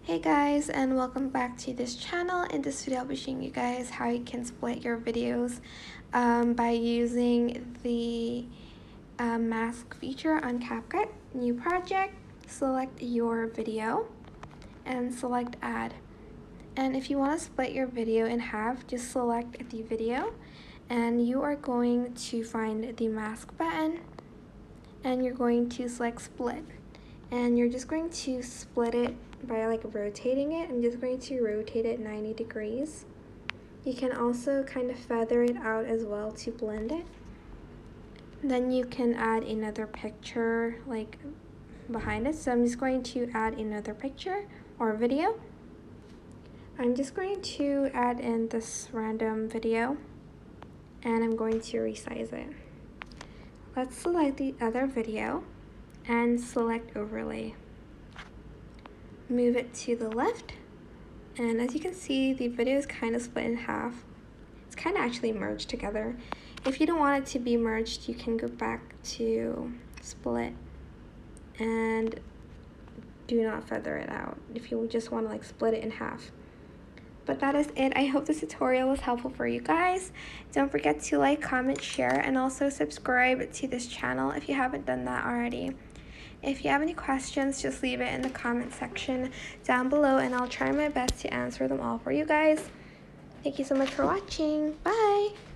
Hey guys, and welcome back to this channel. In this video I'll be showing you guys how you can split your videos by using the mask feature on CapCut. New project, select your video and select add. And if you want to split your video in half, just select the video and you are going to find the mask button and you're going to select split. And you're just going to split it by rotating it. I'm just going to rotate it 90 degrees. You can also kind of feather it out as well to blend it. Then you can add another picture behind it. So I'm just going to add another picture or video. I'm just going to add in this random video and I'm going to resize it. Let's select the other video and select overlay. Move it to the left, and as you can see, the video is kind of split in half. It's kind of actually merged together. If you don't want it to be merged, you can go back to split and do not feather it out if you just want to split it in half. But that is it. I hope this tutorial was helpful for you guys. Don't forget to like, comment, share, and also subscribe to this channel if you haven't done that already. If you have any questions, just leave it in the comment section down below and I'll try my best to answer them all for you guys. Thank you so much for watching. Bye!